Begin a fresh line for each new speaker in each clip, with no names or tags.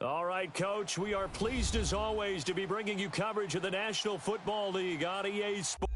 All right, Coach, we are pleased as always to be bringing you coverage of the National Football League on EA Sports.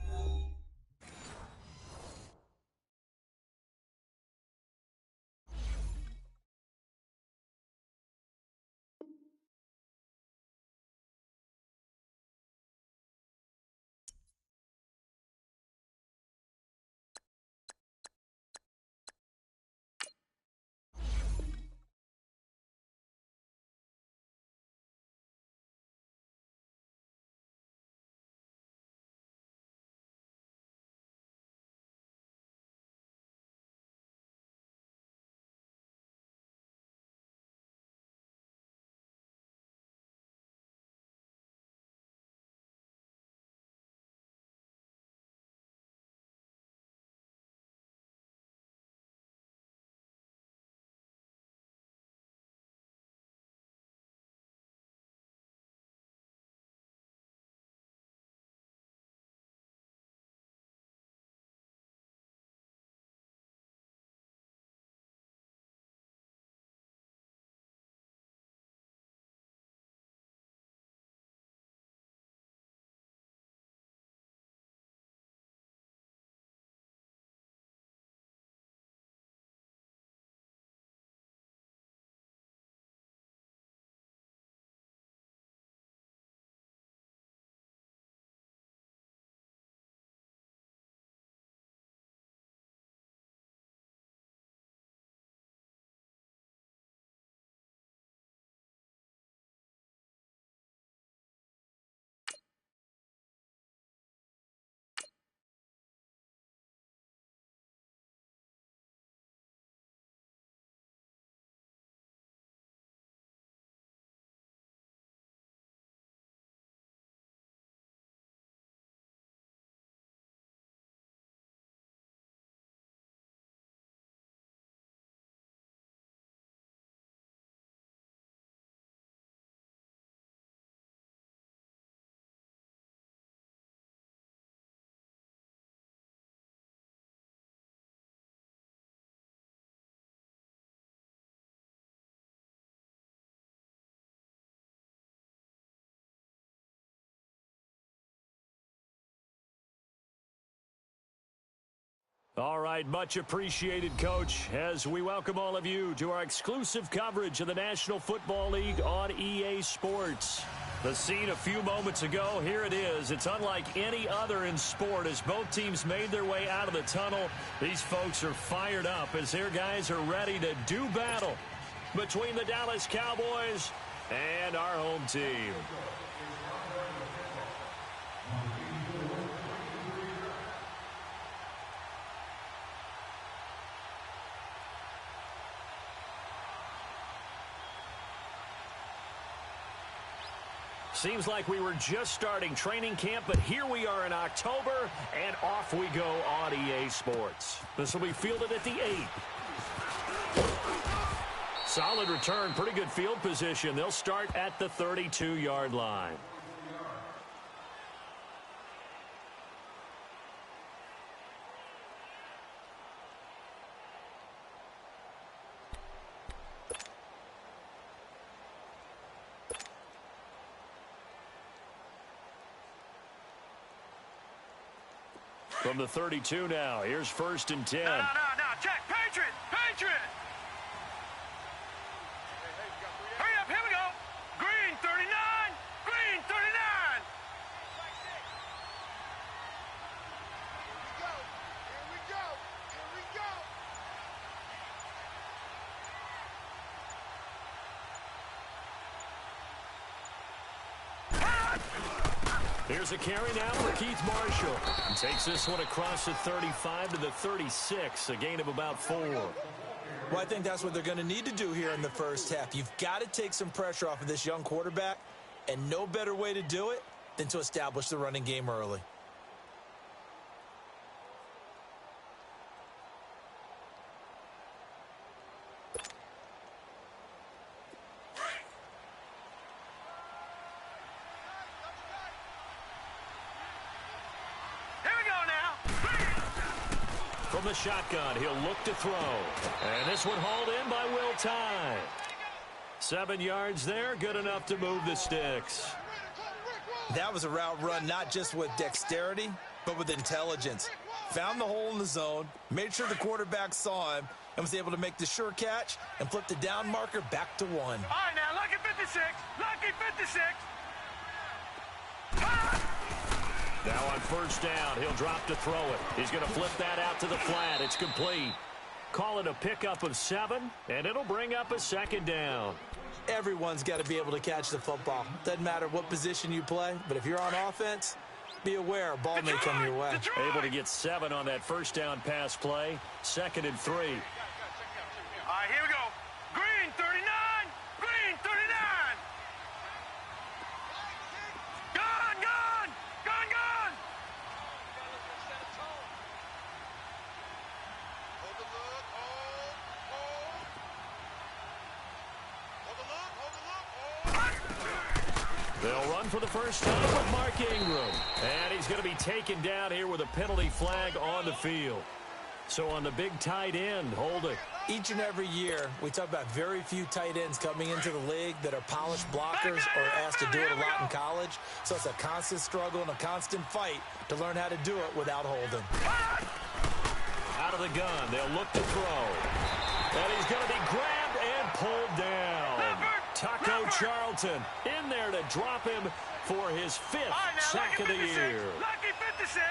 All right, much appreciated, Coach, as we welcome all of you to our exclusive coverage of the National Football League on EA Sports. The scene a few moments ago, here it is. It's unlike any other in sport as both teams made their way out of the tunnel. These folks are fired up as their guys are ready to do battle between the Dallas Cowboys and our home team. Seems like we were just starting training camp, but here we are in October, and off we go on EA Sports. This will be fielded at the 8. Solid return, pretty good field position. They'll start at the 32-yard line. From the 32 now, here's 1st and 10.
No, check, Patriot! Hurry up, here we go! Green 39! Green 39! Here we go!
Here's a carry now for Keith Marshall. And takes this one across the 35 to the 36, a gain of about 4.
Well, I think that's what they're going to need to do here in the first half. You've got to take some pressure off of this young quarterback, and no better way to do it than to establish the running game early.
From the shotgun, he'll look to throw. And this one hauled in by Will Tye. 7 yards there, good enough to move the sticks.
That was a route run not just with dexterity, but with intelligence. Found the hole in the zone, made sure the quarterback saw him, and was able to make the sure catch and flip the down marker back to 1.
All right, now, lucky 56. Lucky 56.
Now on first down, he'll drop to throw it. He's going to flip that out to the flat. It's complete. Call it a pickup of 7, and it'll bring up a second down.
Everyone's got to be able to catch the football. Doesn't matter what position you play, but if you're on offense, be aware a ball may come your way.
Able to get 7 on that first down pass play. 2nd and 3.
All right, here we go. Green 39. Green 39. Gone, gone. Gone, gone.
Hold the look, hold. Hold the look, hold the look, hold.
They'll run for the first time with Mark Ingram. And he's going to be taken down here with a penalty flag on the field. So on the big tight end, holding.
Each and every year, we talk about very few tight ends coming into the league that are polished blockers or asked to do it a lot in college. So it's a constant struggle and a constant fight to learn how to do it without holding.
Out of the gun, they'll look to throw. And he's going to be grabbed and pulled down. Taco Charlton in there to drop him for his 5th sack of the year.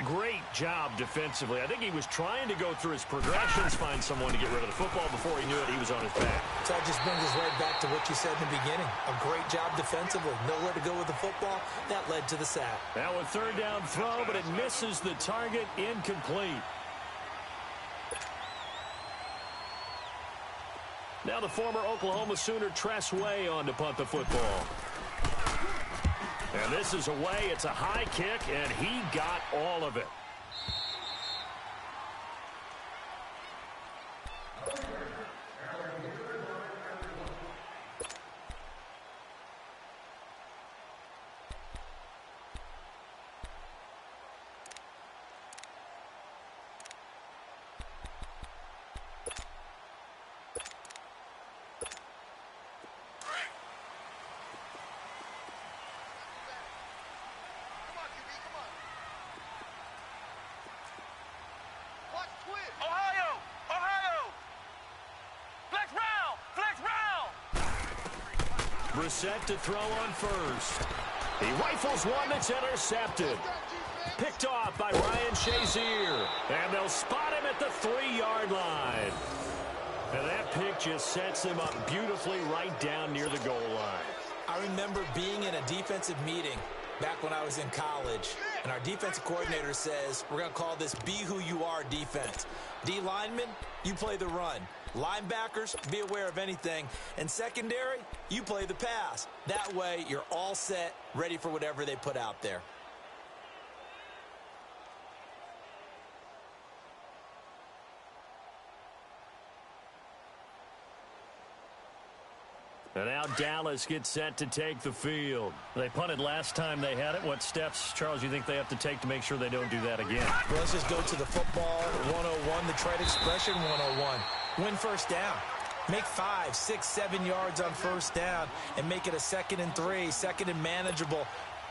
Great job defensively. I think he was trying to go through his progressions, find someone to get rid of the football. Before he knew it, he was on his back.
So that just brings us right back to what you said in the beginning. A great job defensively. Nowhere to go with the football. That led to the sack.
Now a 3rd down throw, but it misses the target. Incomplete. Now the former Oklahoma Sooner Tress Way on to punt the football. And this is away. It's a high kick, and he got all of it. Brissett to throw on first. He rifles one that's intercepted. Picked off by Ryan Shazier. And they'll spot him at the 3-yard line. And that pick just sets him up beautifully right down near the goal line.
I remember being in a defensive meeting back when I was in college, and our defensive coordinator says, we're going to call this Be Who You Are defense. D linemen, you play the run. Linebackers, be aware of anything. And secondary, you play the pass. That way, you're all set, ready for whatever they put out there.
And now Dallas gets set to take the field. They punted last time they had it. What steps, Charles, you think they have to take to make sure they don't do that again?
Well, let's just go to the football 101, the trade expression 101. Win first down. Make 5, 6, 7 yards on first down and make it a 2nd and 3, 2nd and manageable.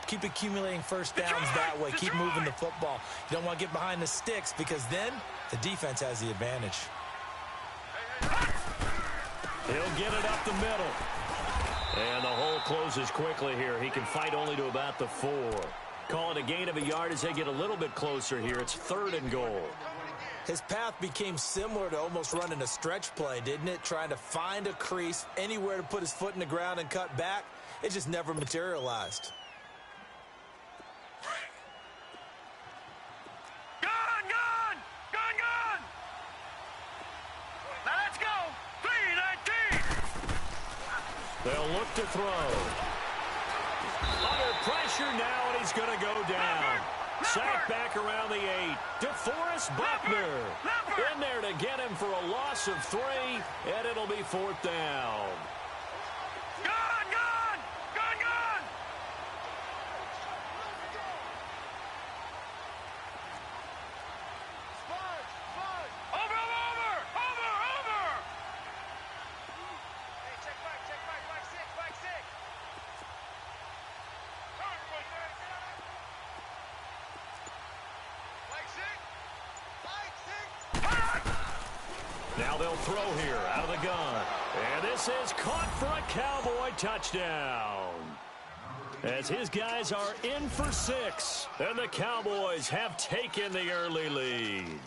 Keep accumulating first downs that way. Keep moving the football. You don't want to get behind the sticks because then the defense has the advantage.
He'll get it up the middle. And the hole closes quickly here. He can fight only to about the 4. Call it a gain of a yard as they get a little bit closer here. It's 3rd and goal.
His path became similar to almost running a stretch play, didn't it? Trying to find a crease, anywhere to put his foot in the ground and cut back. It just never materialized.
Gone, gone! Gone, gone! Now let's go! 3-19!
They'll look to throw. Under pressure now, and he's going to go down. Sack back around the 8. DeForest Buckner in there to get him for a loss of 3, and it'll be 4th down.
Gone, gone! Gone, gone! Over, over! Over, over! Hey, check back, 6.
Now they'll throw here out of the gun. And this is caught for a Cowboy touchdown. As his guys are in for 6. And the Cowboys have taken the early lead.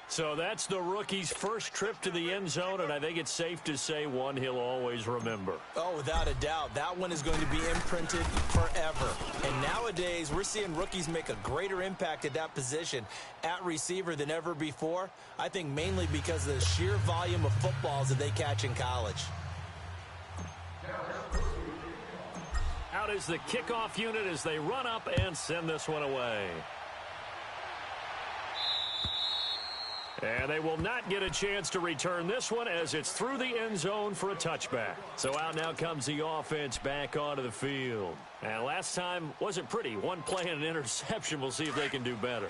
So that's the rookie's first trip to the end zone, and I think it's safe to say one he'll always remember.
Oh, without a doubt. That one is going to be imprinted forever. And nowadays, we're seeing rookies make a greater impact at that position at receiver than ever before. I think mainly because of the sheer volume of footballs that they catch in college.
Out is the kickoff unit as they run up and send this one away. And they will not get a chance to return this one as it's through the end zone for a touchback. So out now comes the offense back onto the field. And last time wasn't pretty. One play and an interception. We'll see if they can do better.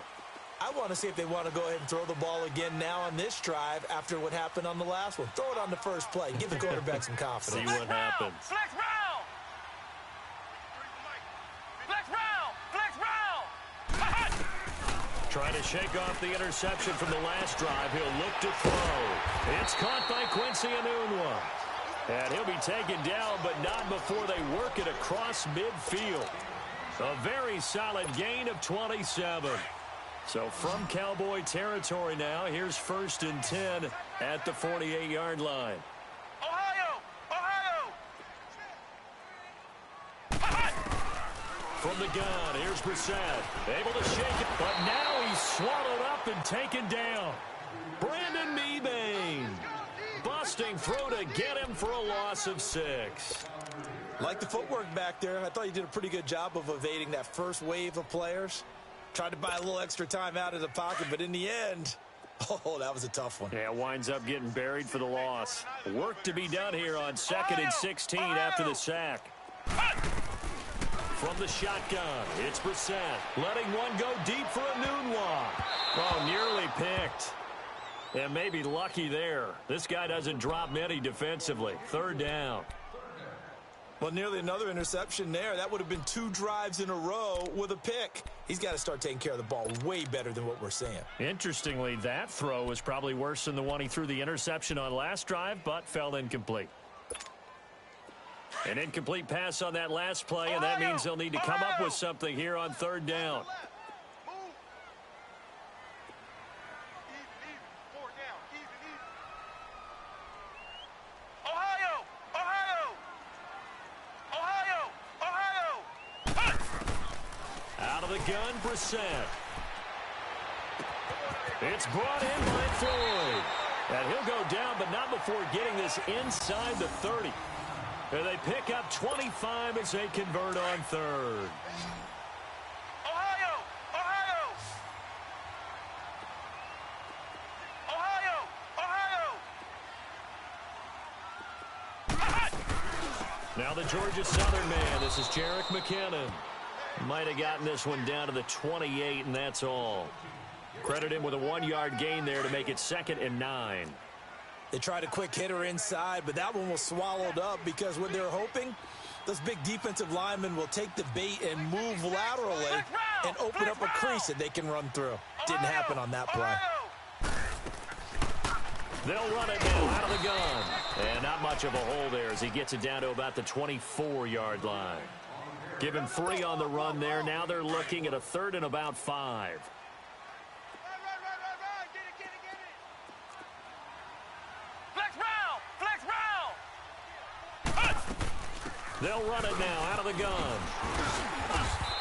I want to see if they want to go ahead and throw the ball again now on this drive after what happened on the last one. Throw it on the first play. Give the quarterback some confidence.
See what happens.
Flex round! Flex round! Flex round!
Trying to shake off the interception from the last drive. He'll look to throw. It's caught by Quincy Enunwa. And he'll be taken down, but not before they work it across midfield. A very solid gain of 27. So from Cowboy territory now, here's 1st and 10 at the 48-yard line.
Ohio!
From the gun, here's Brissett. Able to shake it, but now he's swallowed up and taken down. Brandon Mebane busting through to get him for a loss of 6.
Like the footwork back there, I thought he did a pretty good job of evading that first wave of players. Tried to buy a little extra time out of the pocket, but in the end, oh, that was a tough one.
Yeah, winds up getting buried for the loss. Work to be done here on 2nd and 16 after the sack. From the shotgun, it's Brissett. Letting one go deep for Enunwa. Oh, nearly picked. And maybe lucky there. This guy doesn't drop many defensively. 3rd down.
Well, nearly another interception there. That would have been 2 drives in a row with a pick. He's got to start taking care of the ball way better than what we're seeing.
Interestingly, that throw was probably worse than the one he threw the interception on last drive, but fell incomplete. An incomplete pass on that last play, and that means they'll need to come up with something here on 3rd down. Out of the gun, Brissett. It's brought in by Floyd. And he'll go down, but not before getting this inside the 30. And they pick up 25 as they convert on 3rd. Now the Georgia Southern man. This is Jerick McKinnon. Might have gotten this one down to the 28, and that's all. Credit him with a 1-yard gain there to make it 2nd and 9.
They tried a quick hitter inside, but that one was swallowed up because what they're hoping, those big defensive linemen will take the bait and move laterally and open up a crease that they can run through. Didn't happen on that play.
They'll run it now out of the gun. And not much of a hole there as he gets it down to about the 24-yard line. Give him 3 on the run there. Now they're looking at a 3rd and about 5. They'll run it now out of the gun.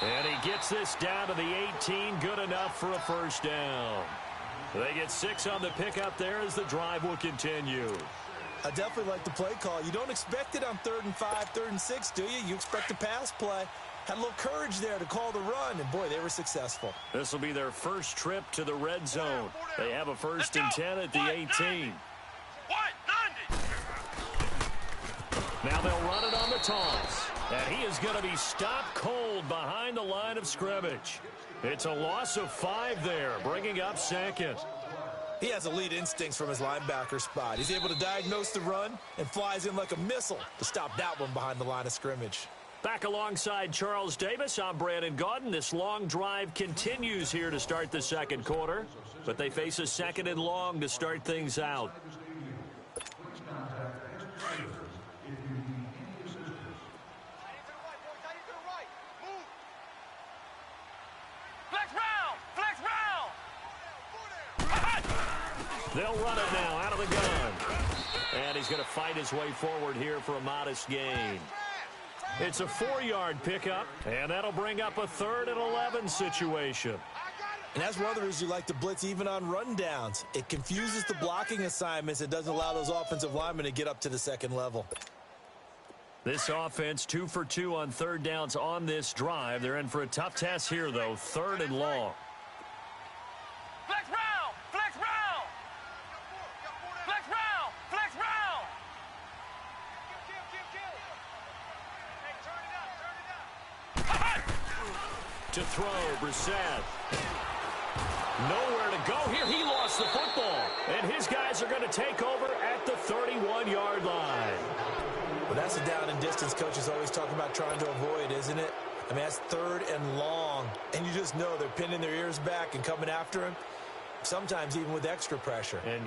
And he gets this down to the 18. Good enough for a 1st down. They get 6 on the pickup there as the drive will continue.
I definitely like the play call. You don't expect it on 3rd and 5, 3rd and 6, do you? You expect a pass play. Had a little courage there to call the run, and boy, they were successful.
This will be their first trip to the red zone. They have a 1st and 10 at the 18. Now they'll run it on the toss. And he is going to be stopped cold behind the line of scrimmage. It's a loss of 5 there, bringing up 2nd.
He has elite instincts from his linebacker spot. He's able to diagnose the run and flies in like a missile to stop that one behind the line of scrimmage.
Back alongside Charles Davis, I'm Brandon Gaudin. This long drive continues here to start the second quarter, but they face a second and long to start things out. They'll run it now out of the gun. And he's going to fight his way forward here for a modest gain. It's a 4-yard pickup, and that'll bring up a 3rd and 11 situation.
And that's one of the reasons you like to blitz even on rundowns. It confuses the blocking assignments. It doesn't allow those offensive linemen to get up to the second level.
This offense 2 for 2 on third downs on this drive. They're in for a tough test here, though. 3rd and long.
Flex round! Flex round! Flex round! Flex round! Hey, turn it up!
To throw, Brissett. Nowhere to go here. He lost the football. And his guys are going to take over at the 31-yard line.
Well, that's a down and distance coach is always talking about trying to avoid, isn't it? I mean, that's 3rd and long. And you just know they're pinning their ears back and coming after him, sometimes even with extra pressure.
And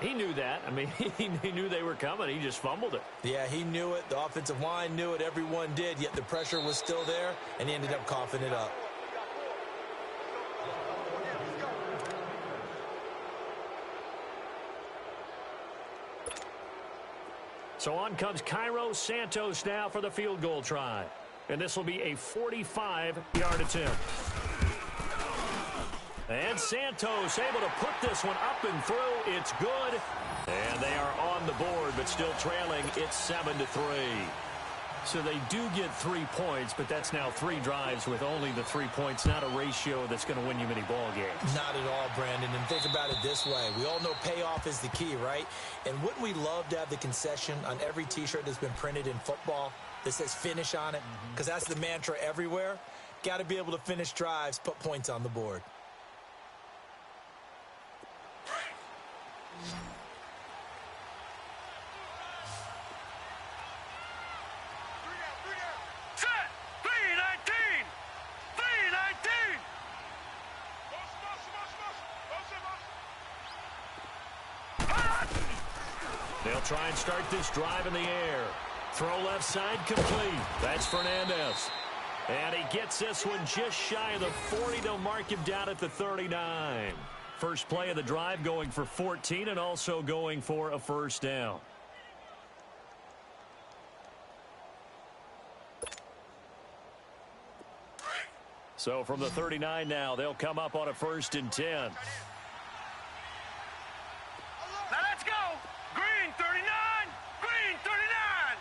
he knew that. I mean, he knew they were coming. He just fumbled it.
Yeah, he knew it. The offensive line knew it. Everyone did, yet the pressure was still there, and he ended up coughing it up.
So on comes Cairo Santos now for the field goal try. And this will be a 45-yard attempt. And Santos able to put this one up and through. It's good. And they are on the board, but still trailing. It's 7-3. So they do get 3 points, but that's now 3 drives with only the 3 points. Not a ratio that's going to win you many ball games.
Not at all, Brandon. And think about it this way. We all know payoff is the key, right? And wouldn't we love to have the concession on every T-shirt that's been printed in football that says finish on it? Because that's the mantra everywhere. Got to be able to finish drives, put points on the board.
Set! 319! 319!
They'll try and start this drive in the air. Throw left side complete. That's Fernandez. And he gets this one just shy of the 40. They'll mark him down at the 39. First play of the drive going for 14 and also going for a first down. So from the 39 now, they'll come up on a 1st and 10.
Now let's go! Green 39! Green 39!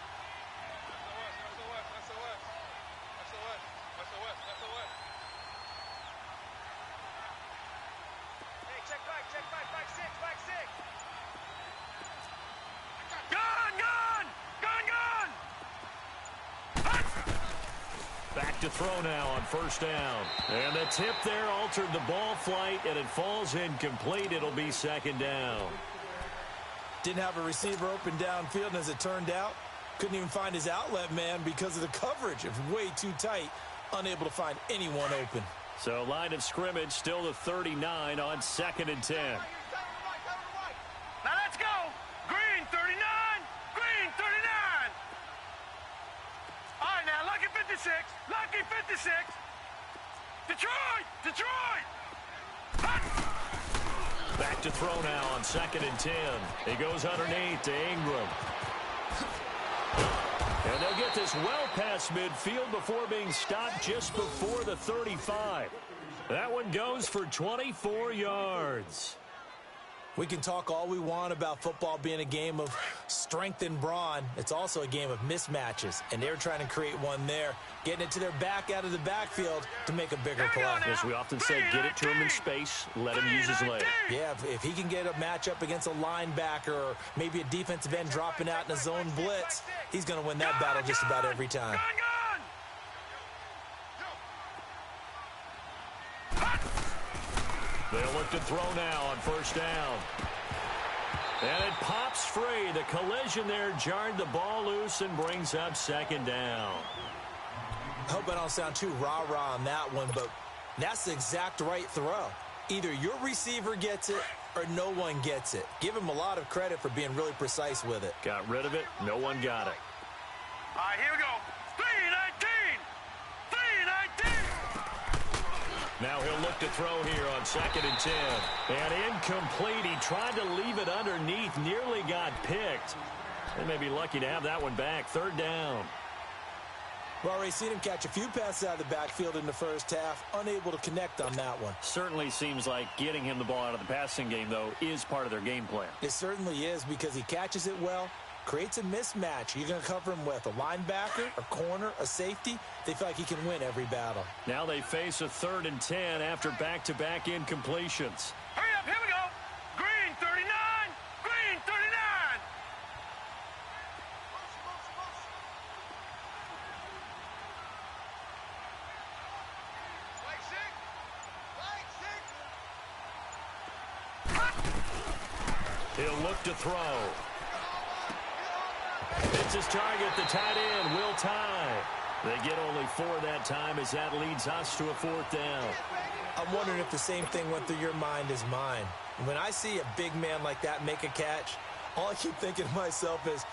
Hey, check back, back 6, back 6. Gun!
Back to throw now on first down. And the tip there altered the ball flight, and it falls incomplete. It'll be 2nd down.
Didn't have a receiver open downfield, and as it turned out, couldn't even find his outlet man because of the coverage. It was way too tight, unable to find anyone open.
So line of scrimmage still the 39 on 2nd and 10.
Now let's go! Green 39! Green 39! All right, now, lucky 56! Lucky 56! Detroit! Detroit!
Back to throw now on 2nd and 10. He goes underneath to Ingram. And they'll get this well past midfield before being stopped just before the 35. That one goes for 24 yards.
We can talk all we want about football being a game of strength and brawn. It's also a game of mismatches, and they're trying to create one there, getting it to their back out of the backfield to make a bigger play.
As we often say, get it to him in space, let him use his leg.
Yeah, if he can get a matchup against a linebacker or maybe a defensive end dropping out in a zone blitz, he's going to win that battle just about every time.
They'll look to throw now on first down. And it pops free. The collision there jarred the ball loose and brings up 2nd down.
I hope I don't sound too rah-rah on that one, but that's the exact right throw. Either your receiver gets it or no one gets it. Give him a lot of credit for being really precise with it.
Got rid of it. No one got it.
All right, here we go. 3-19. 3-19.
Now he'll look to throw here on 2nd and 10. And incomplete. He tried to leave it underneath. Nearly got picked. They may be lucky to have that one back. 3rd down.
We've already seen him catch a few passes out of the backfield in the first half. Unable to connect on that one.
Certainly seems like getting him the ball out of the passing game, though, is part of their game plan.
It certainly is because he catches it well, creates a mismatch. You're going to cover him with a linebacker, a corner, a safety. They feel like he can win every battle.
Now they face a 3rd and 10 after back-to-back incompletions.
Hurry up, here we go. Green 39. Green 39.
He'll look to throw. It's his target, the tight end, Will Tye. They get only 4 that time as that leads us to a 4th down.
I'm wondering if the same thing went through your mind as mine. When I see a big man like that make a catch, all I keep thinking to myself is,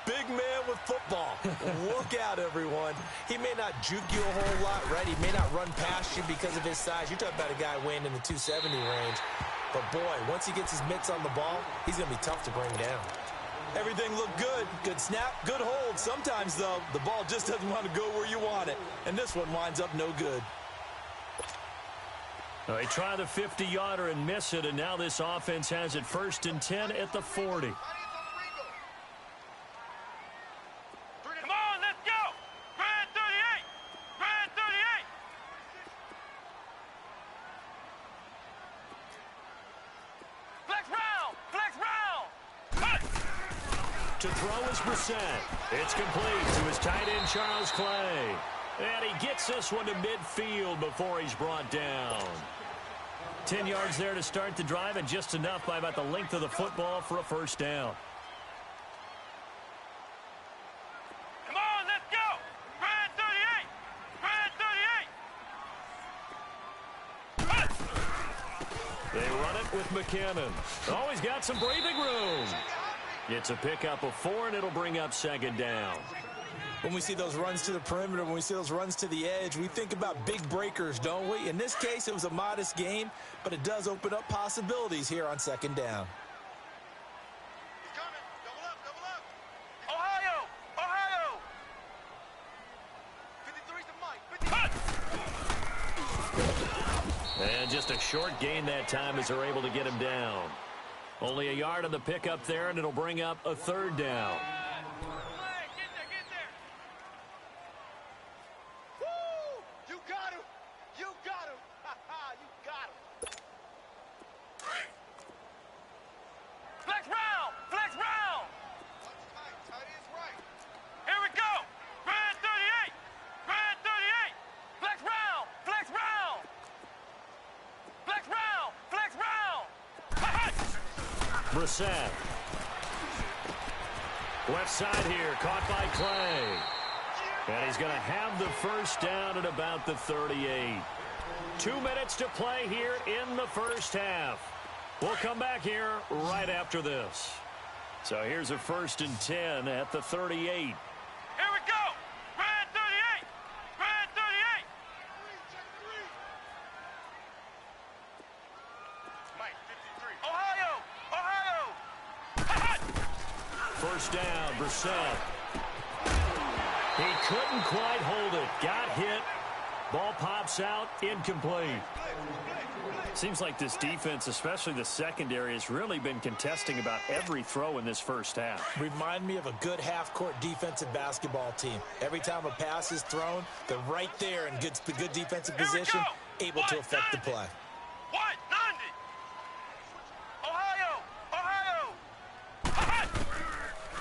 big man with football. Look out, everyone. He may not juke you a whole lot, right? He may not run past you because of his size. You're talking about a guy weighing in the 270 range. But, boy, once he gets his mitts on the ball, he's going to be tough to bring down. Everything looked good. Good snap, good hold. Sometimes, though, the ball just doesn't want to go where you want it. And this one winds up no good.
Well, they try the 50-yarder and miss it, and now this offense has it 1st and 10 at the 40.
Come on, let's go. Grand 38. Grand 38. Flex round. Flex round. Cut.
To throw is Brissett. It's complete to his tight end, Charles Clay. And he gets this one to midfield before he's brought down. 10 yards there to start the drive, and just enough by about the length of the football for a 1st down.
Come on, let's go. Grand 38. Grand 38. Cut.
They run it with McKinnon. Oh, he's got some breathing room. It's a pickup of 4, and it'll bring up 2nd down.
When we see those runs to the perimeter, when we see those runs to the edge, we think about big breakers, don't we? In this case, it was a modest gain, but it does open up possibilities here on 2nd down.
He's coming. Double up, double up.
Ohio. Ohio.
53's the mic. 50.
Cut.
And just a short gain that time as they're able to get him down. Only a yard on the pickup there, and it'll bring up a 3rd down.
Get there.
Woo! You got him. You got him. You got him.
Flex round. Flex round.
What's tight? Tight is right.
Here we go. Grand 38. Grand 38. Flex round. Flex round. Flex round. Flex round. Cut.
Brissett. Left side here, caught by Clay. And he's going to have the 1st down at about the 38. 2 minutes to play here in the 1st half. We'll come back here right after this. So here's a 1st and 10 at the 38.
Here we go. Grand 38. Grand 38.
Check 3. Mike, 53.
Ohio. Ohio. Cut.
1st down, Brissett. He couldn't quite hold it. Got hit. Ball pops out, incomplete. Seems like this defense, especially the secondary, has really been contesting about every throw in this 1st half.
Remind me of a good half-court defensive basketball team. Every time a pass is thrown, they're right there in good defensive
Here we
position,
go.
able to affect the play.
What? 90. Ohio. Ohio. Cut.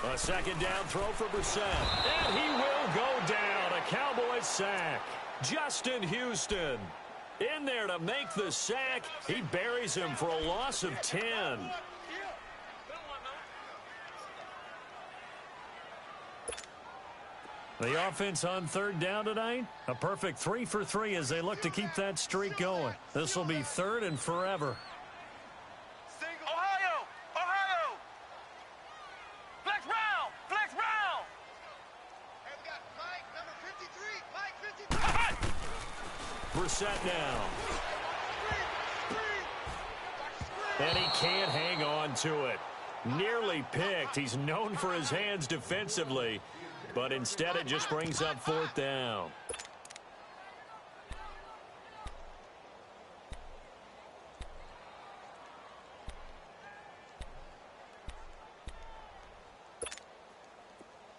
A 2nd down throw for Brissett. And he will go down. A Cowboys sack. Justin Houston in there to make the sack. He buries him for a loss of 10. The offense on third down tonight, a perfect 3 for 3 as they look to keep that streak going. This will be third and forever.
Ohio! Ohio! Flex round! Flex round!
Hey, we got Mike, number 53. Mike, 53.
Brissett now. And he can't hang on to it. Nearly picked. He's known for his hands defensively, but instead it just brings up fourth down.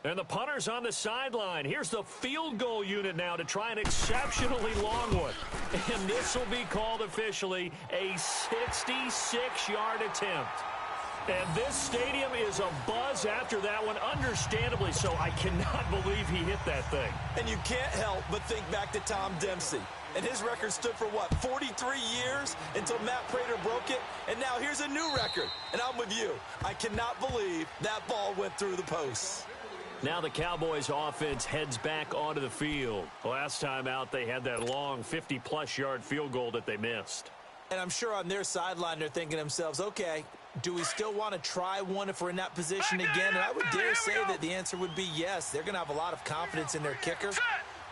And the punter's on the sideline. Here's the field goal unit now to try an exceptionally long one. And this will be called officially a 66-yard attempt. And this stadium is abuzz after that one, understandably so. I cannot believe he hit that thing.
And you can't help but think back to Tom Dempsey. And his record stood for, what, 43 years until Matt Prater broke it? And now here's a new record. And I'm with you. I cannot believe that ball went through the posts.
Now the Cowboys offense heads back onto the field. Last time out, they had that long 50-plus yard field goal that they missed.
And I'm sure on their sideline they're thinking to themselves, okay, do we still want to try one if we're in that position again? And I would dare say that the answer would be yes. They're going to have a lot of confidence in their kicker.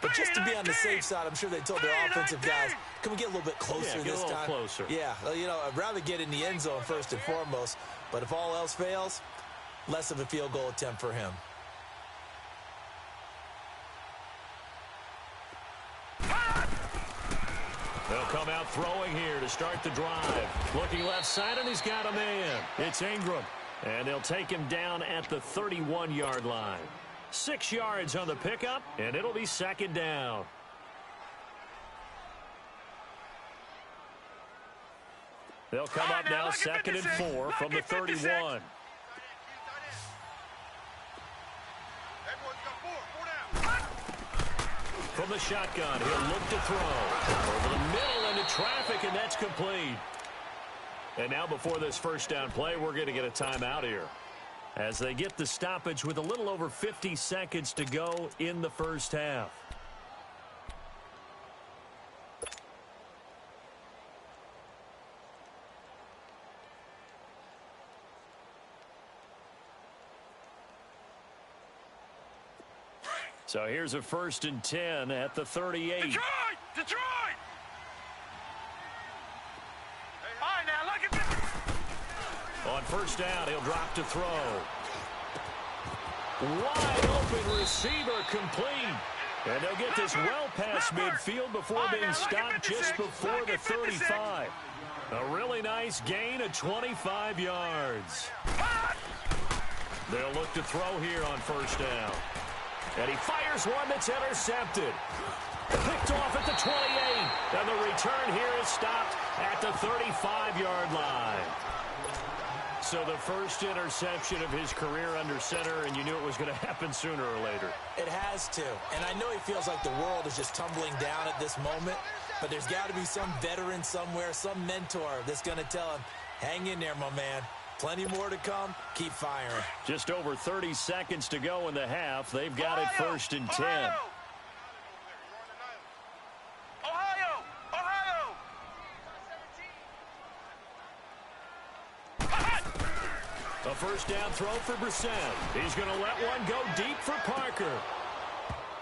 But just to be on the safe side, I'm sure they told their offensive guys, can we get a little bit closer
this time?
Get a little
closer.
Yeah, you know, I'd rather get in the end zone first and foremost. But if all else fails, less of a field goal attempt for him.
They'll come out throwing here to start the drive. Looking left side, and he's got a man. It's Ingram. And they'll take him down at the 31-yard line. 6 yards on the pickup, and it'll be second down. They'll come up now second and 4 from the 31. From the shotgun, he'll look to throw. Over the middle into traffic, and that's complete. And now before this first down play, we're going to get a timeout here. As they get the stoppage with a little over 50 seconds to go in the first half. So here's a 1st and 10 at the 38.
Detroit! Detroit! All right, now look at this.
On first down, he'll drop to throw. Wide open receiver complete. And they'll get this well past midfield before being stopped just before the 35. A really nice gain of 25 yards. They'll look to throw here on first down. And he fires one that's intercepted. Picked off at the 28. And the return here is stopped at the 35-yard line. So the first interception of his career under center, and you knew it was going to happen sooner or later.
It has to. And I know he feels like the world is just tumbling down at this moment, but there's got to be some veteran somewhere, some mentor that's going to tell him, hang in there, my man. Plenty more to come. Keep firing.
Just over 30 seconds to go in the half. They've got it 1st and 10.
Ohio! Ohio!
A first down throw for Brissett. He's going to let one go deep for Parker.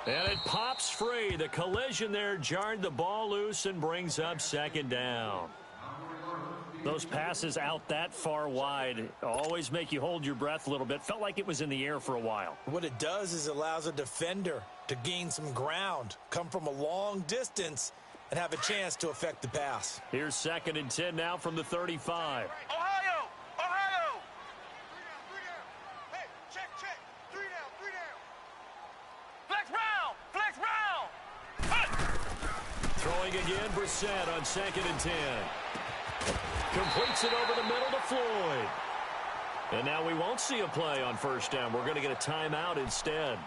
And it pops free. The collision there jarred the ball loose and brings up 2nd down. Those passes out that far wide always make you hold your breath a little bit. Felt like it was in the air for a while.
What it does is it allows a defender to gain some ground, come from a long distance, and have a chance to affect the pass.
Here's 2nd and 10 now from the 35.
Ohio! Ohio!
3 down. Hey, check. 3 down.
Flex round! Flex round!
Throwing again, Brissett on 2nd and 10. Completes it over the middle to Floyd. And now we won't see a play on first down. We're going to get a timeout instead,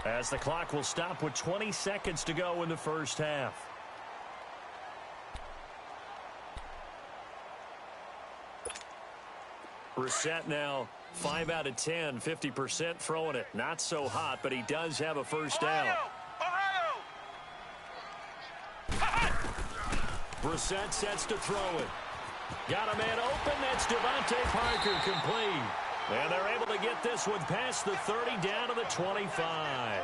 as the clock will stop with 20 seconds to go in the first half. Brissett now 5 out of 10, 50% throwing it. Not so hot, but he does have a first down. Brissett sets to throw it. Got a man open. That's Devontae Parker, complete. And they're able to get this one past the 30 down to the 25.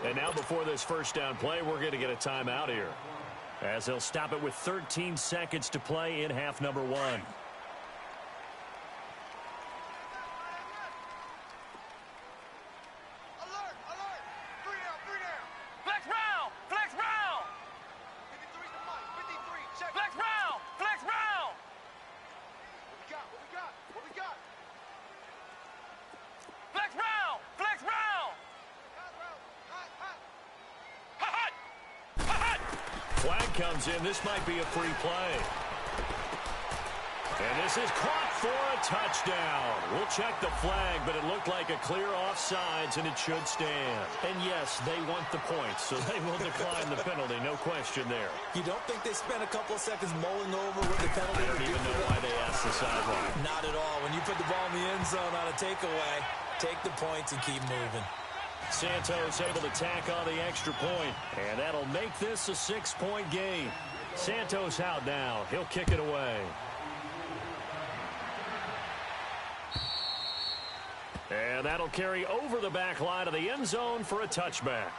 And now before this first down play, we're going to get a timeout here, as they'll stop it with 13 seconds to play in half number 1. Flag comes in. This might be a free play. And this is caught for a touchdown. We'll check the flag, but it looked like a clear offsides, and it should stand. And yes, they want the points, so they will decline the penalty. No question there.
You don't think they spent a couple of seconds mulling over what the penalty
I don't even know why they asked the sideline.
Not at all. When you put the ball in the end zone on a takeaway, take the points and keep moving.
Santos able to tack on the extra point, and that'll make this a 6-point game. Santos out now. He'll kick it away. And that'll carry over the back line of the end zone for a touchback.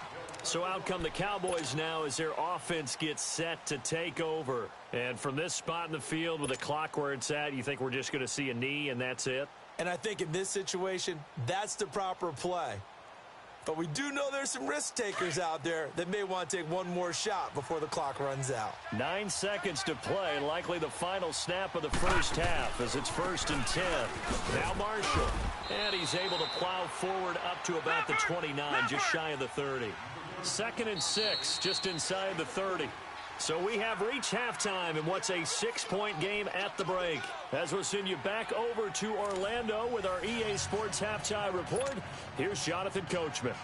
So out come the Cowboys now as their offense gets set to take over. And from this spot in the field with the clock where it's at, you think we're just going to see a knee and that's it?
And I think in this situation, that's the proper play. But we do know there's some risk takers out there that may want to take one more shot before the clock runs out.
9 seconds to play, likely the final snap of the first half as it's 1st and 10. Now Marshall. And he's able to plow forward up to about the 29, just shy of the 30. 2nd and 6, just inside the 30. So we have reached halftime in what's a 6-point game at the break. As we'll send you back over to Orlando with our EA Sports Halftime Report, here's Jonathan Coachman.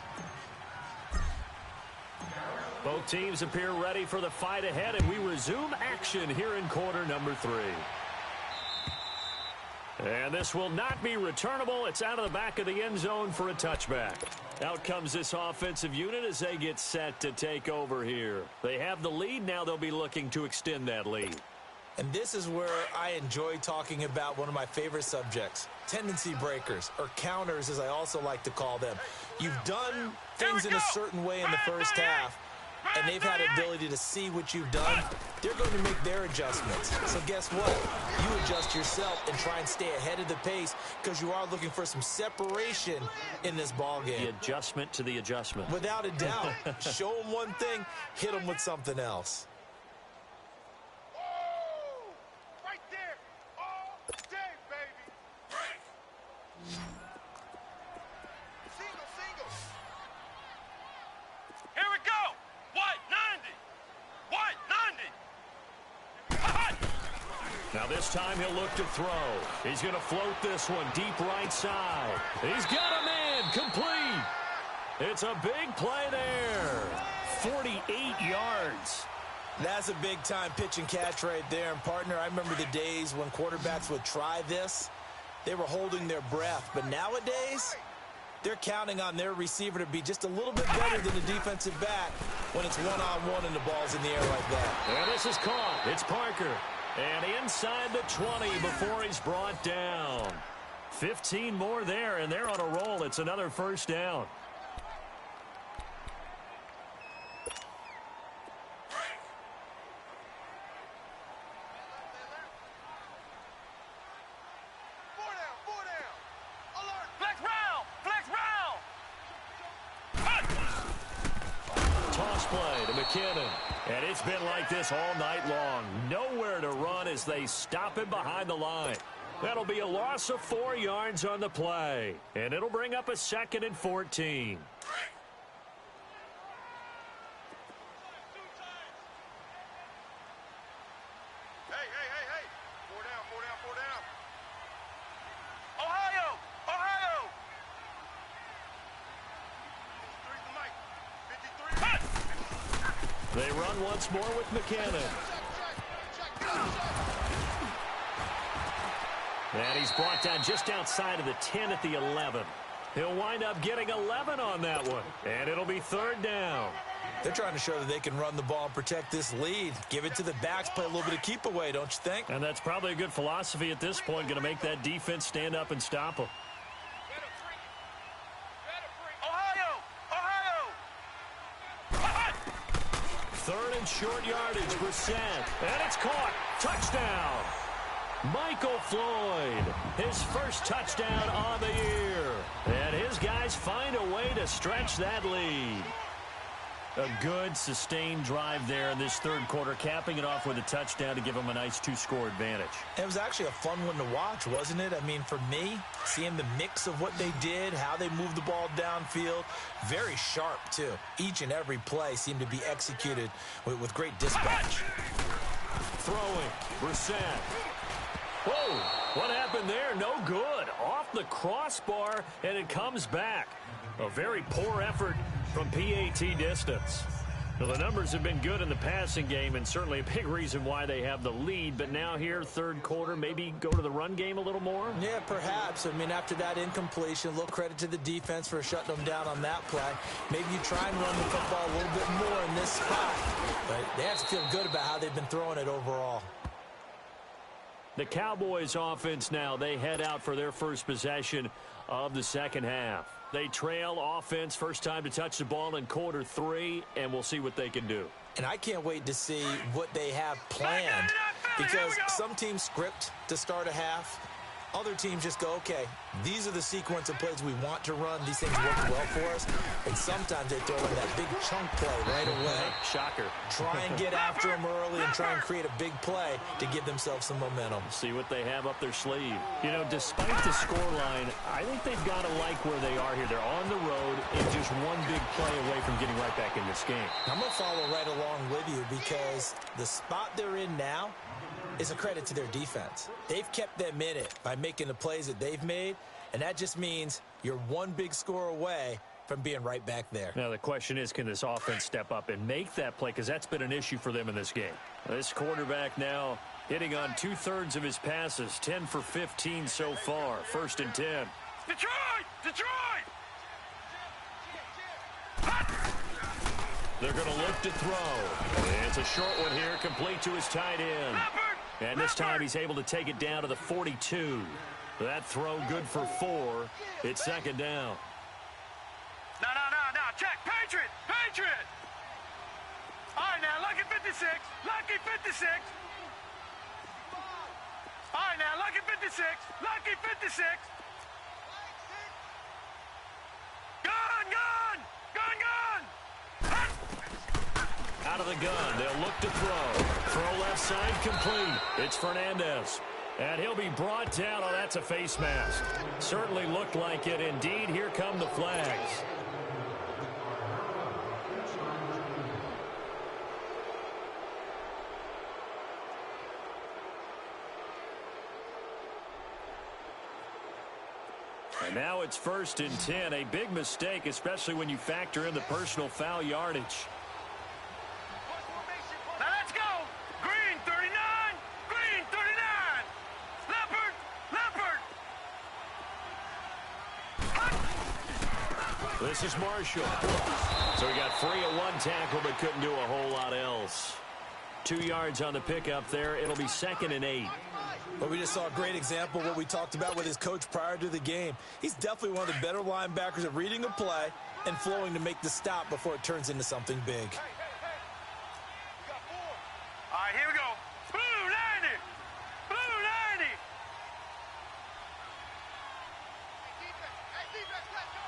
Both teams appear ready for the fight ahead, and we resume action here in quarter number 3. And this will not be returnable. It's out of the back of the end zone for a touchback. Out comes this offensive unit as they get set to take over here. They have the lead. Now they'll be looking to extend that lead.
And this is where I enjoy talking about one of my favorite subjects, tendency breakers, or counters as I also like to call them. You've done things in a certain way in the first half, and they've had the ability to see what you've done. They're going to make their adjustments. So guess what? You adjust yourself and try and stay ahead of the pace because you are looking for some separation in this ball game.
The adjustment to the adjustment.
Without a doubt. Show them one thing, hit them with something else.
Right there. All day, baby. Single.
Here we go. White 90. White 90.
Now this time he'll look to throw. He's going to float this one deep right side. He's got a man complete. It's a big play there. 48 yards.
That's a big-time pitch and catch right there. And, partner, I remember the days when quarterbacks would try this. They were holding their breath. But nowadays, they're counting on their receiver to be just a little bit better than the defensive back when it's one-on-one and the ball's in the air like that.
And this is caught. It's Parker. And inside the 20 before he's brought down. 15 more there, and they're on a roll. It's another first down.
Four down. Alert.
Flex round.
Toss play to McKinnon. And it's been like this all night long. Nowhere to run as they stop him behind the line. That'll be a loss of 4 yards on the play. And it'll bring up a 2nd and 14.
Hey. Four down.
Ohio.
53's the mic. 53.
They run once more with McKinnon. And he's brought down just outside of the 10 at the 11. He'll wind up getting 11 on that one. And it'll be third down.
They're trying to show that they can run the ball and protect this lead. Give it to the backs, play a little bit of keep away, don't you think?
And that's probably a good philosophy at this point. Going to make that defense stand up and stop them. Third and short yardage, Brissett. And it's caught. Touchdown. Michael Floyd, his first touchdown on the year. And his guys find a way to stretch that lead. A good, sustained drive there in this third quarter, capping it off with a touchdown to give them a nice two-score advantage.
It was actually a fun one to watch, wasn't it? I mean, for me, seeing the mix of what they did, how they moved the ball downfield, very sharp, too. Each and every play seemed to be executed with great dispatch.
Throwing, Brissett. Whoa, what happened there? No good. Off the crossbar, and it comes back. A very poor effort from PAT distance. Well, the numbers have been good in the passing game, and certainly a big reason why they have the lead. But now here, third quarter, maybe go to the run game a little more?
Yeah, perhaps. I mean, after that incompletion, a little credit to the defense for shutting them down on that play. Maybe you try and run the football a little bit more in this spot. But they have to feel good about how they've been throwing it overall.
The Cowboys offense now, they head out for their first possession of the second half. They trail offense, first time to touch the ball in quarter 3, and we'll see what they can do.
And I can't wait to see what they have planned, because some teams script to start a half. Other teams just go, okay, these are the sequence of plays we want to run. These things work well for us. And sometimes they throw in that big chunk play right away.
Shocker.
Try and get after them early and try and create a big play to give themselves some momentum.
See what they have up their sleeve. You know, despite the scoreline, I think they've got to like where they are here. They're on the road and just one big play away from getting right back in this game.
I'm going to follow right along with you, because the spot they're in now is a credit to their defense. They've kept them in it by making the plays that they've made, and that just means you're one big score away from being right back there.
Now, the question is, can this offense step up and make that play? Because that's been an issue for them in this game. This quarterback now hitting on 2/3 of his passes, 10 for 15 so far. First and 10.
Detroit! Detroit!
They're going to look to throw. And it's a short one here, complete to his tight end. And this time he's able to take it down to the 42. That throw good for 4. It's second down.
No. Check. Patriot! Patriot! All right, now, lucky 56. Lucky 56. All right, now, lucky 56. Lucky 56. Gun!
Out of the gun, they'll look to throw. Throw left side, complete. It's Fernandez. And he'll be brought down. Oh, that's a face mask. Certainly looked like it. Indeed, here come the flags. And now it's first and 10. A big mistake, especially when you factor in the personal foul yardage.
Now let's go. Green 39. Green 39. Leopard.
This is Marshall. So he got free of one tackle but couldn't do a whole lot else. 2 yards on the pickup there. It'll be second and 8.
But we just saw a great example of what we talked about with his coach prior to the game. He's definitely one of the better linebackers at reading a play and flowing to make the stop before it turns into something big.
All right, here we go. Blue 90. Blue 90.
Hey, defense, let's go.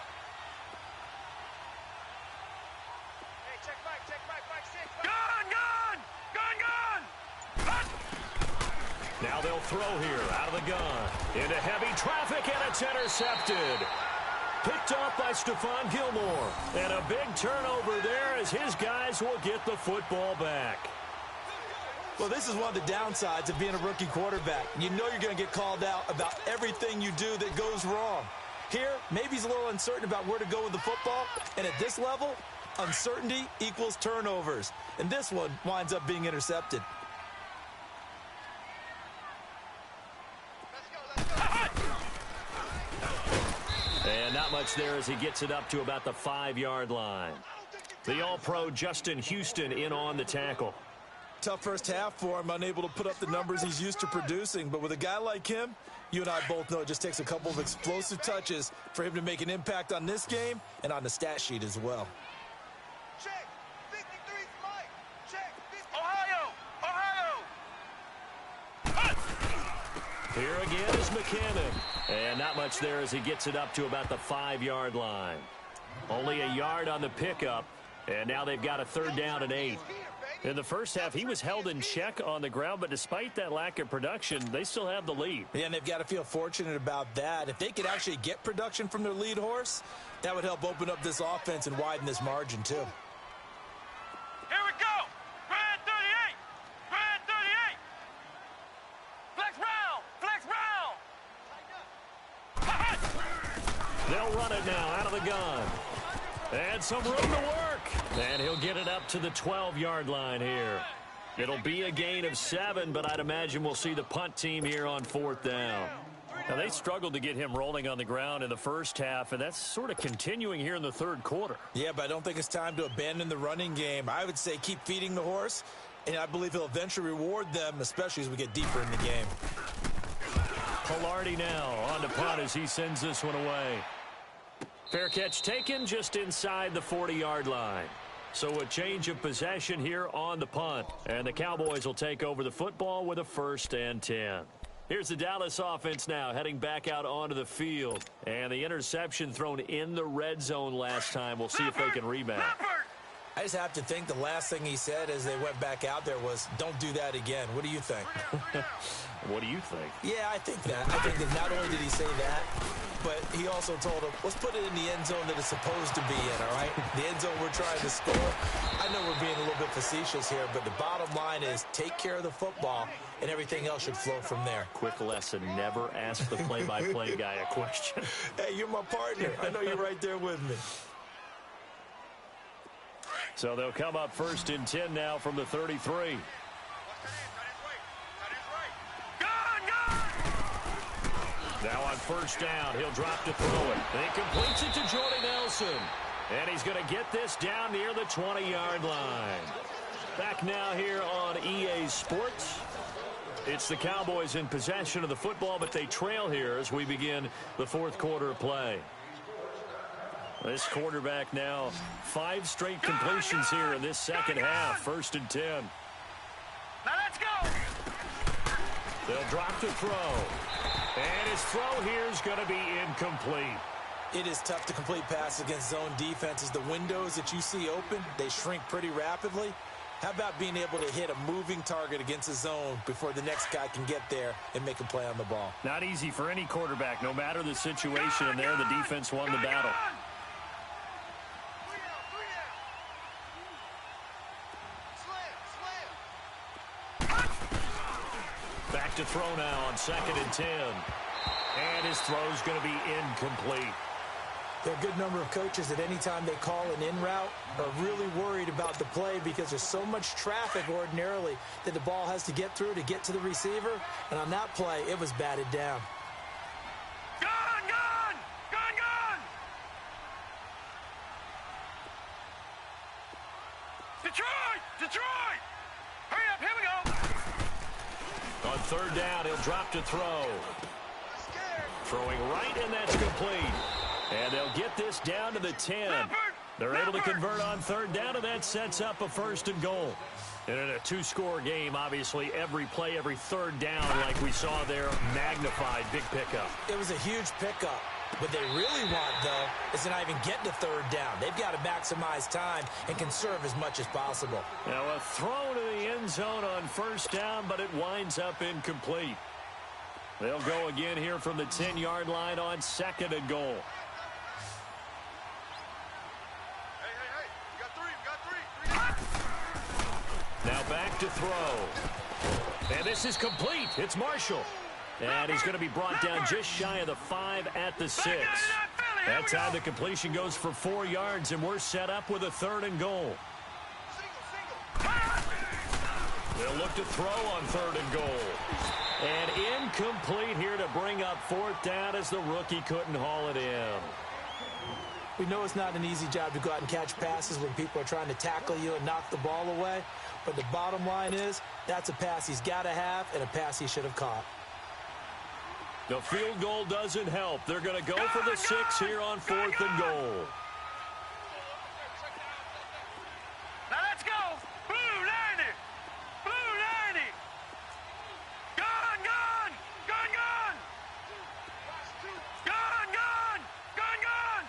Hey, check Mike 6.
Gun.
Now they'll throw here out of the gun. Into heavy traffic, and it's intercepted. Picked off by Stephon Gilmore. And a big turnover there as his guys will get the football back.
Well, this is one of the downsides of being a rookie quarterback. You know you're going to get called out about everything you do that goes wrong. Here, maybe he's a little uncertain about where to go with the football. And at this level, uncertainty equals turnovers. And this one winds up being intercepted.
Let's go.
And not much there as he gets it up to about the 5-yard line. The All-Pro Justin Houston in on the tackle.
Tough first half for him, unable to put up the numbers he's used to producing. But with a guy like him, you and I both know it just takes a couple of explosive touches for him to make an impact on this game and on the stat sheet as well.
Check. 53's Mike. Check. 53.
Ohio!
Here again is McCammon. And not much there as he gets it up to about the 5-yard line. Only a yard on the pickup. And now they've got a 3rd down and 8. In the first half, he was held in check on the ground, but despite that lack of production, they still have the lead.
Yeah, and they've got to feel fortunate about that. If they could actually get production from their lead horse, that would help open up this offense and widen this margin, too.
Here we go! Red 38! Red 38! Flex round! Flex round!
They'll run it now out of the gun. And some room to work. And he'll get it up to the 12-yard line here. It'll be a gain of 7, but I'd imagine we'll see the punt team here on 4th down. Now, they struggled to get him rolling on the ground in the first half, and that's sort of continuing here in the 3rd quarter.
Yeah, but I don't think it's time to abandon the running game. I would say keep feeding the horse, and I believe he'll eventually reward them, especially as we get deeper in the game.
Polardi now on to punt as he sends this one away. Fair catch taken just inside the 40-yard line. So a change of possession here on the punt. And the Cowboys will take over the football with a 1st and 10. Here's the Dallas offense now heading back out onto the field. And the interception thrown in the red zone last time. We'll see if they can rebound.
I just have to think the last thing he said as they went back out there was, don't do that again. What do you think?
What do you think?
Yeah, I think that. I think that not only did he say that, but he also told him, let's put it in the end zone that it's supposed to be in, all right? The end zone we're trying to score. I know we're being a little bit facetious here, but the bottom line is take care of the football, and everything else should flow from there.
Quick lesson, never ask the play-by-play guy a question.
Hey, you're my partner. I know you're right there with me.
So they'll come up 1st and 10 now from the 33. Now on 1st down, he'll drop to throw it. And he completes it to Jordy Nelson. And he's going to get this down near the 20-yard line. Back now here on EA Sports. It's the Cowboys in possession of the football, but they trail here as we begin the 4th quarter of play. This quarterback now 5 straight completions here in this 2nd half. 1st and 10.
Now let's go!
They'll drop to throw. And his throw here is going to be incomplete.
It is tough to complete passes against zone defenses. The windows that you see open, they shrink pretty rapidly. How about being able to hit a moving target against a zone before the next guy can get there and make a play on the ball?
Not easy for any quarterback, no matter the situation. And there, the defense won the battle. Back to throw now on 2nd and 10. And his throw's going to be incomplete.
There are a good number of coaches that any time they call an in route are really worried about the play because there's so much traffic ordinarily that the ball has to get through to get to the receiver. And on that play, it was batted down.
Gun! Gun! Gun! Gun! Detroit! Detroit! Hurry up, here we go!
On 3rd down, he'll drop to throw. Throwing right, and that's complete. And they'll get this down to the 10. They're able to convert on 3rd down, and that sets up a 1st and goal. And in a 2-score game, obviously, every play, every 3rd down, like we saw there, magnified, big pickup.
It was a huge pickup. What they really want, though, is to not even get to 3rd down. They've got to maximize time and conserve as much as possible.
Now a throw to the end zone on 1st down, but it winds up incomplete. They'll go again here from the 10-yard line on 2nd and goal.
Hey, we got three.
Now back to throw. And this is complete. It's Marshall. And he's going to be brought down just shy of the 5 at the 6. That time the completion goes for 4 yards, and we're set up with a 3rd and goal. They'll look to throw on 3rd and goal. And incomplete here to bring up 4th down as the rookie couldn't haul it in.
We know it's not an easy job to go out and catch passes when people are trying to tackle you and knock the ball away. But the bottom line is, that's a pass he's got to have and a pass he should have caught.
The field goal doesn't help. They're going to go for the 6 here on 4th and goal.
Now let's go. Blue 90. Blue 90. Gun, gun. Gun, gun. Gun, gun. Gun, gun.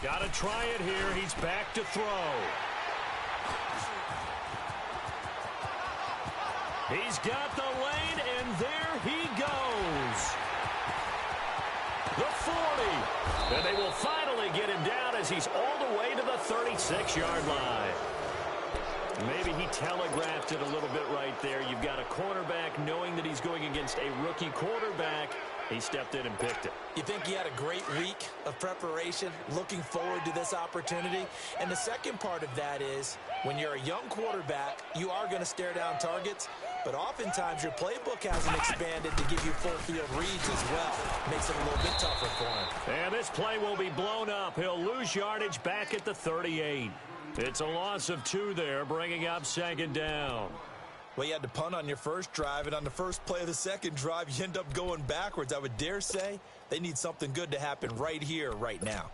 Got to try it here. He's back to throw. He's got the lane, and there he goes. The 40. And they will finally get him down as he's all the way to the 36-yard line. Maybe he telegraphed it a little bit right there. You've got a cornerback knowing that he's going against a rookie quarterback. He stepped in and picked it.
You think he had a great week of preparation, looking forward to this opportunity? And the second part of that is, when you're a young quarterback, you are going to stare down targets, but oftentimes your playbook hasn't expanded to give you full field reads as well. Makes it a little bit tougher for him.
And this play will be blown up. He'll lose yardage back at the 38. It's a loss of 2 there, bringing up 2nd down.
Well, you had to punt on your first drive, and on the first play of the second drive, you end up going backwards. I would dare say they need something good to happen right here, right now.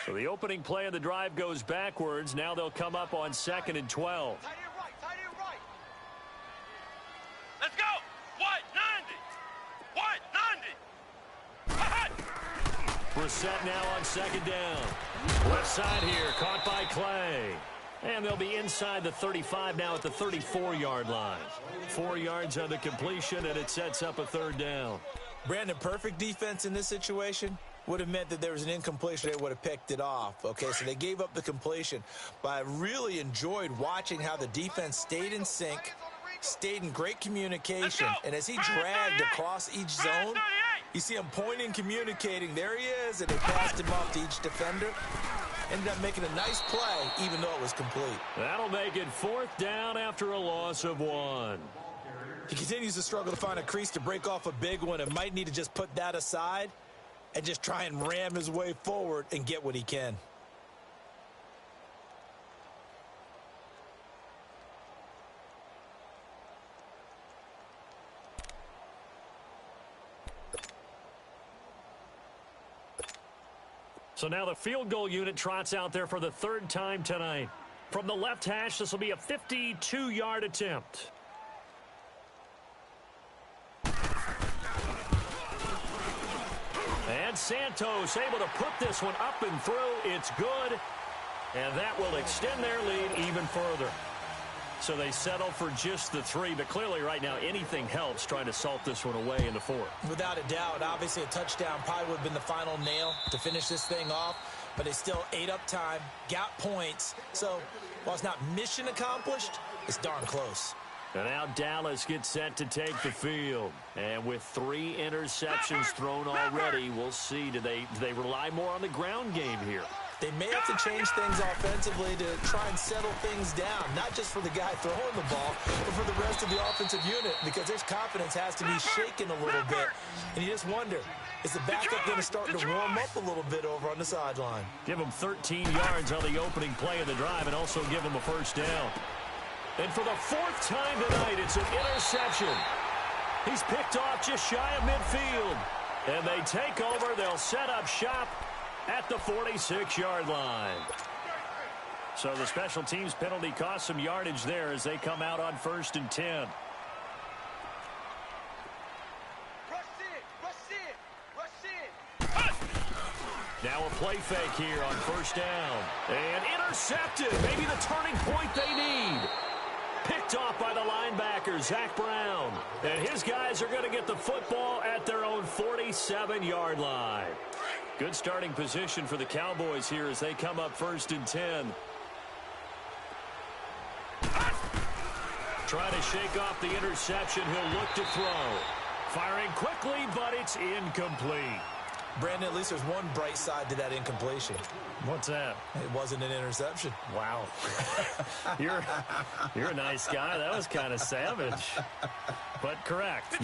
So the opening play of the drive goes backwards. Now they'll come up on 2nd and 12.
Tight end right, tight end right.
Let's go. White 90. White 90.
Brissett now on 2nd down. Left side here, caught by Clay. And they'll be inside the 35 now at the 34-yard line. 4 yards on the completion, and it sets up a 3rd down.
Brandon, perfect defense in this situation would have meant that there was an incompletion. They would have picked it off. Okay, so they gave up the completion. But I really enjoyed watching how the defense stayed in sync, stayed in great communication. And as he dragged across each zone, you see him pointing, communicating. There he is, and they passed him off to each defender. Ended up making a nice play, even though it was complete.
That'll make it 4th down after a loss of 1.
He continues to struggle to find a crease to break off a big one and might need to just put that aside and just try and ram his way forward and get what he can.
So now the field goal unit trots out there for the 3rd time tonight. From the left hash, this will be a 52-yard attempt. And Santos able to put this one up and through. It's good. And that will extend their lead even further. So they settle for just the 3, but clearly right now anything helps trying to salt this one away in the 4th.
Without a doubt, obviously a touchdown probably would have been the final nail to finish this thing off, but they still ate up time, got points. So while it's not mission accomplished, it's darn close.
And now Dallas gets set to take the field. And with 3 interceptions thrown already, we'll see. Do they rely more on the ground game here?
They may have to change things offensively to try and settle things down, not just for the guy throwing the ball, but for the rest of the offensive unit, because their confidence has to be shaken a little bit. And you just wonder, is the backup going to start to warm up a little bit over on the sideline?
Give them 13 yards on the opening play of the drive and also give them a 1st down. And for the 4th time tonight, it's an interception. He's picked off just shy of midfield. And they take over. They'll set up shop at the 46-yard line. So the special teams penalty cost some yardage there as they come out on 1st and 10.
Rush in, rush in, rush in.
Now a play fake here on 1st down. And intercepted. Maybe the turning point they need. Picked off by the linebacker, Zach Brown. And his guys are going to get the football at their own 47-yard line. Good starting position for the Cowboys here as they come up 1st and 10. Trying to shake off the interception. He'll look to throw. Firing quickly, but it's incomplete.
Brandon, at least there's one bright side to that incompletion.
What's that?
It wasn't an interception.
Wow. You're a nice guy. That was kind of savage. But correct.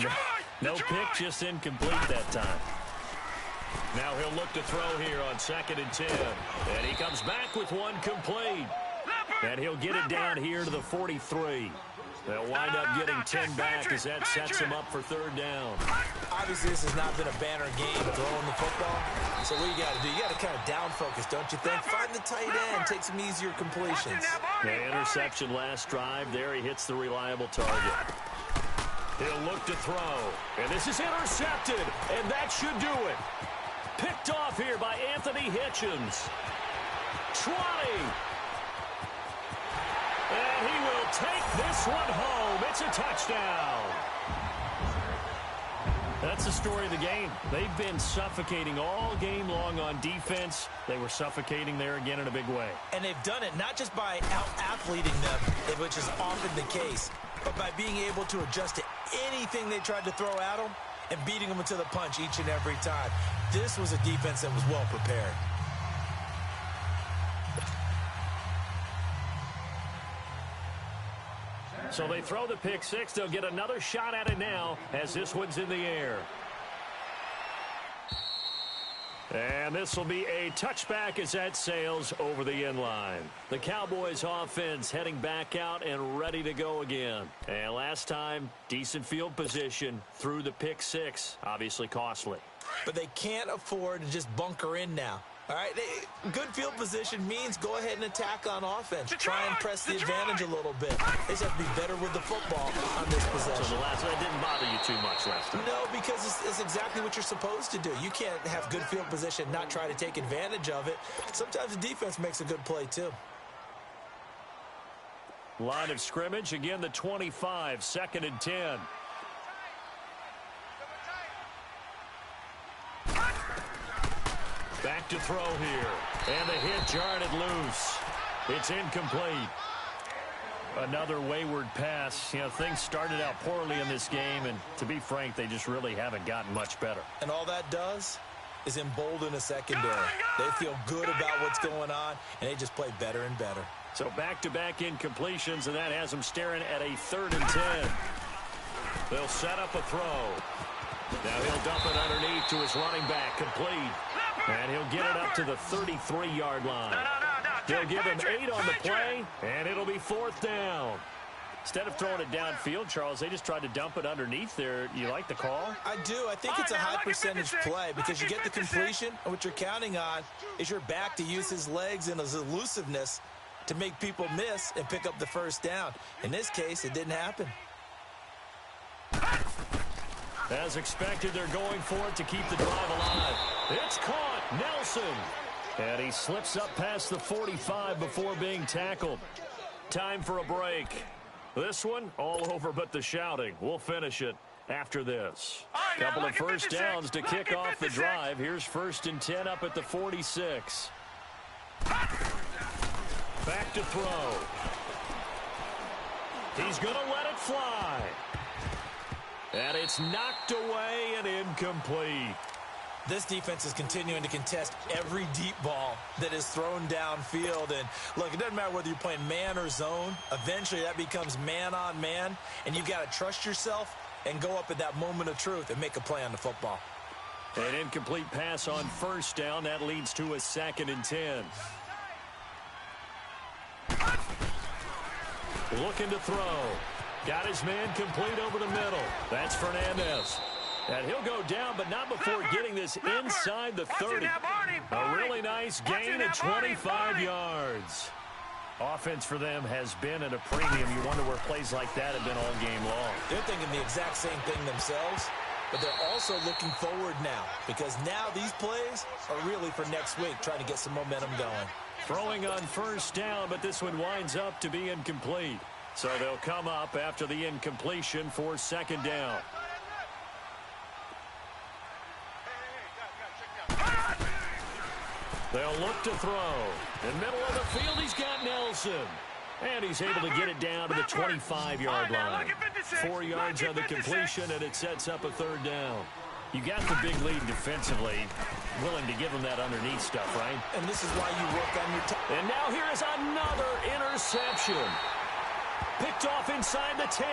No pick, just incomplete that time. Now he'll look to throw here on 2nd and 10. And he comes back with one complete. And he'll get it down here to the 43. They'll wind up getting 10 back as that sets him up for 3rd down.
Obviously, this has not been a banner game throwing the football. So what you got to do, you got to kind of down focus, don't you think? Find the tight end, take some easier completions.
The interception last drive. There he hits the reliable target. He'll look to throw. And this is intercepted. And that should do it. Picked off here by Anthony Hitchens. 20. And he will take this one home. It's a touchdown. That's the story of the game. They've been suffocating all game long on defense. They were suffocating there again in a big way.
And they've done it not just by out-athleting them, which is often the case, but by being able to adjust to anything they tried to throw at them and beating them to the punch each and every time. This was a defense that was well prepared.
So they throw the pick six. They'll get another shot at it now as this one's in the air. And this will be a touchback as that sails over the end line. The Cowboys offense heading back out and ready to go again. And last time, decent field position through the pick six. Obviously costly.
But they can't afford to just bunker in now. All right, good field position means go ahead and attack on offense. Try and press the advantage a little bit. They just have to be better with the football on this possession.
So that didn't bother you too much last time?
No, because it's exactly what you're supposed to do. You can't have good field position, not try to take advantage of it. Sometimes the defense makes a good play, too.
Line of scrimmage, again the 25, 2nd and 10. Back to throw here. And the hit jarred it loose. It's incomplete. Another wayward pass. You know, things started out poorly in this game, and to be frank, they just really haven't gotten much better.
And all that does is embolden a secondary. They feel good about what's going on, and they just play better and better.
So back-to-back incompletions, and that has them staring at a 3rd and 10. They'll set up a throw. Now he'll dump it underneath to his running back, complete. And he'll get it up to the 33-yard line. They'll give him 8 on the play, and it'll be 4th down. Instead of throwing it downfield, Charles, they just tried to dump it underneath there. You like the call?
I do. I think it's a high percentage play because you get the completion, and what you're counting on is your back to use his legs and his elusiveness to make people miss and pick up the 1st down. In this case, it didn't happen.
As expected, they're going for it to keep the drive alive. It's caught. Nelson. And he slips up past the 45 before being tackled. Time for a break. This one, all over but the shouting. We'll finish it after this. Couple of first downs to kick off the drive. Here's 1st and 10 up at the 46. Back to throw. He's going to let it fly. And it's knocked away and incomplete.
This defense is continuing to contest every deep ball that is thrown downfield. And, look, it doesn't matter whether you're playing man or zone. Eventually, that becomes man-on-man, and you've got to trust yourself and go up at that moment of truth and make a play on the football.
An incomplete pass on 1st down. That leads to a 2nd and 10. Looking to throw. Got his man complete over the middle. That's Fernandez. And he'll go down, but not before getting this inside the 30. A really nice gain at 25 yards. Offense for them has been at a premium. You wonder where plays like that have been all game long.
They're thinking the exact same thing themselves, but they're also looking forward now because now these plays are really for next week, trying to get some momentum going.
Throwing on 1st down, but this one winds up to be incomplete. So they'll come up after the incompletion for 2nd down. They'll look to throw. In middle of the field, he's got Nelson. And he's able to get it down to the 25-yard line. 4 yards on the completion, and it sets up a 3rd down. You got the big lead defensively, willing to give them that underneath stuff, right?
And this is why you work on your
And now here is another interception. Picked off inside the 10.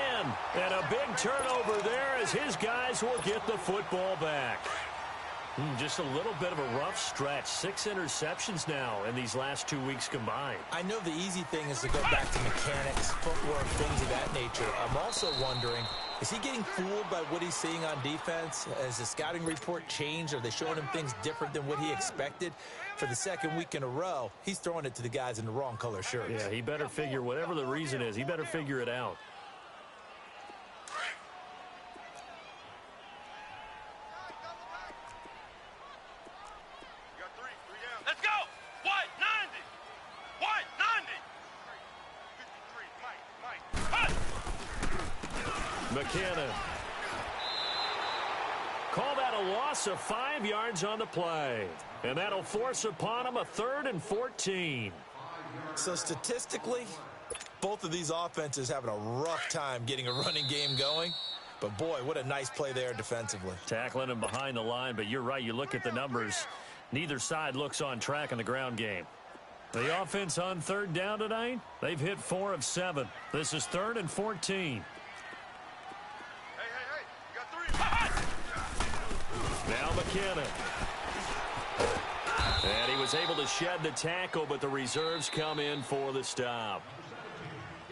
And a big turnover there as his guys will get the football back. Just a little bit of a rough stretch. 6 interceptions now in these last 2 weeks combined.
I know the easy thing is to go back to mechanics, footwork, things of that nature. I'm also wondering, is he getting fooled by what he's seeing on defense? Has the scouting report changed? Are they showing him things different than what he expected? For the second week in a row, he's throwing it to the guys in the wrong color shirts.
Yeah, he better figure, whatever the reason is, he better figure it out.
Let's go! White, 90! White, 90! 53, Mike.
McKinnon. Call that a loss of 5 yards on the play. And that'll force upon him a 3rd and 14.
So statistically, both of these offenses having a rough time getting a running game going. But boy, what a nice play there defensively.
Tackling him behind the line, but you're right. You look at the numbers. Neither side looks on track in the ground game. The offense on 3rd down tonight, they've hit 4 of 7. This is 3rd and 14.
Hey, you got 3.
Now McKinnon. And he was able to shed the tackle, but the reserves come in for the stop.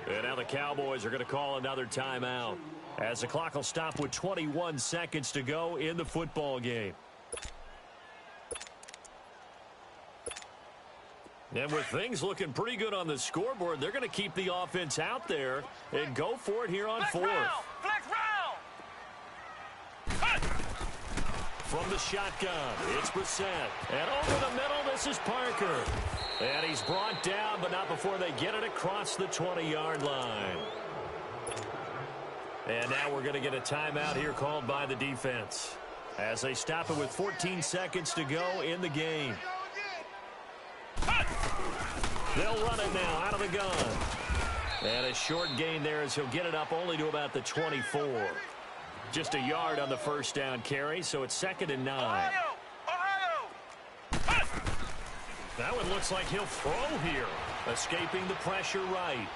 And now the Cowboys are going to call another timeout as the clock will stop with 21 seconds to go in the football game. And with things looking pretty good on the scoreboard, they're going to keep the offense out there and go for it here on 4th.
Flex round!
From the shotgun, it's Brissett. And over the middle, this is Parker. And he's brought down, but not before they get it across the 20-yard line. And now we're going to get a timeout here called by the defense as they stop it with 14 seconds to go in the game. They'll run it now out of the gun. And a short gain there as he'll get it up only to about the 24. Just a yard on the first down carry, so it's 2nd and 9.
Ohio!
That one looks like he'll throw here, escaping the pressure right.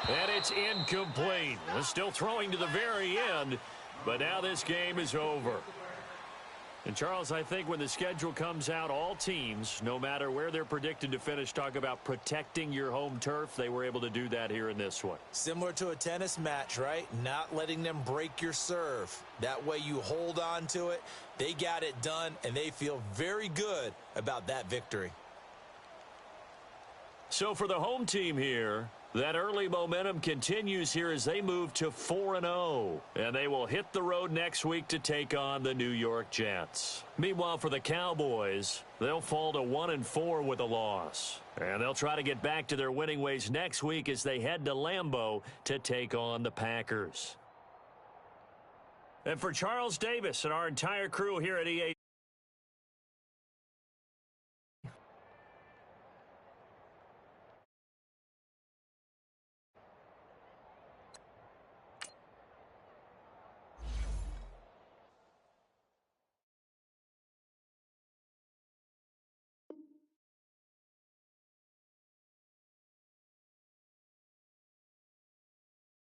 And it's incomplete. Still throwing to the very end, but now this game is over. And, Charles, I think when the schedule comes out, all teams, no matter where they're predicted to finish, talk about protecting your home turf. They were able to do that here in this one.
Similar to a tennis match, right? Not letting them break your serve. That way you hold on to it. They got it done, and they feel very good about that victory.
So for the home team here, that early momentum continues here as they move to 4-0. And they will hit the road next week to take on the New York Jets. Meanwhile, for the Cowboys, they'll fall to 1-4 with a loss. And they'll try to get back to their winning ways next week as they head to Lambeau to take on the Packers. And for Charles Davis and our entire crew here at EA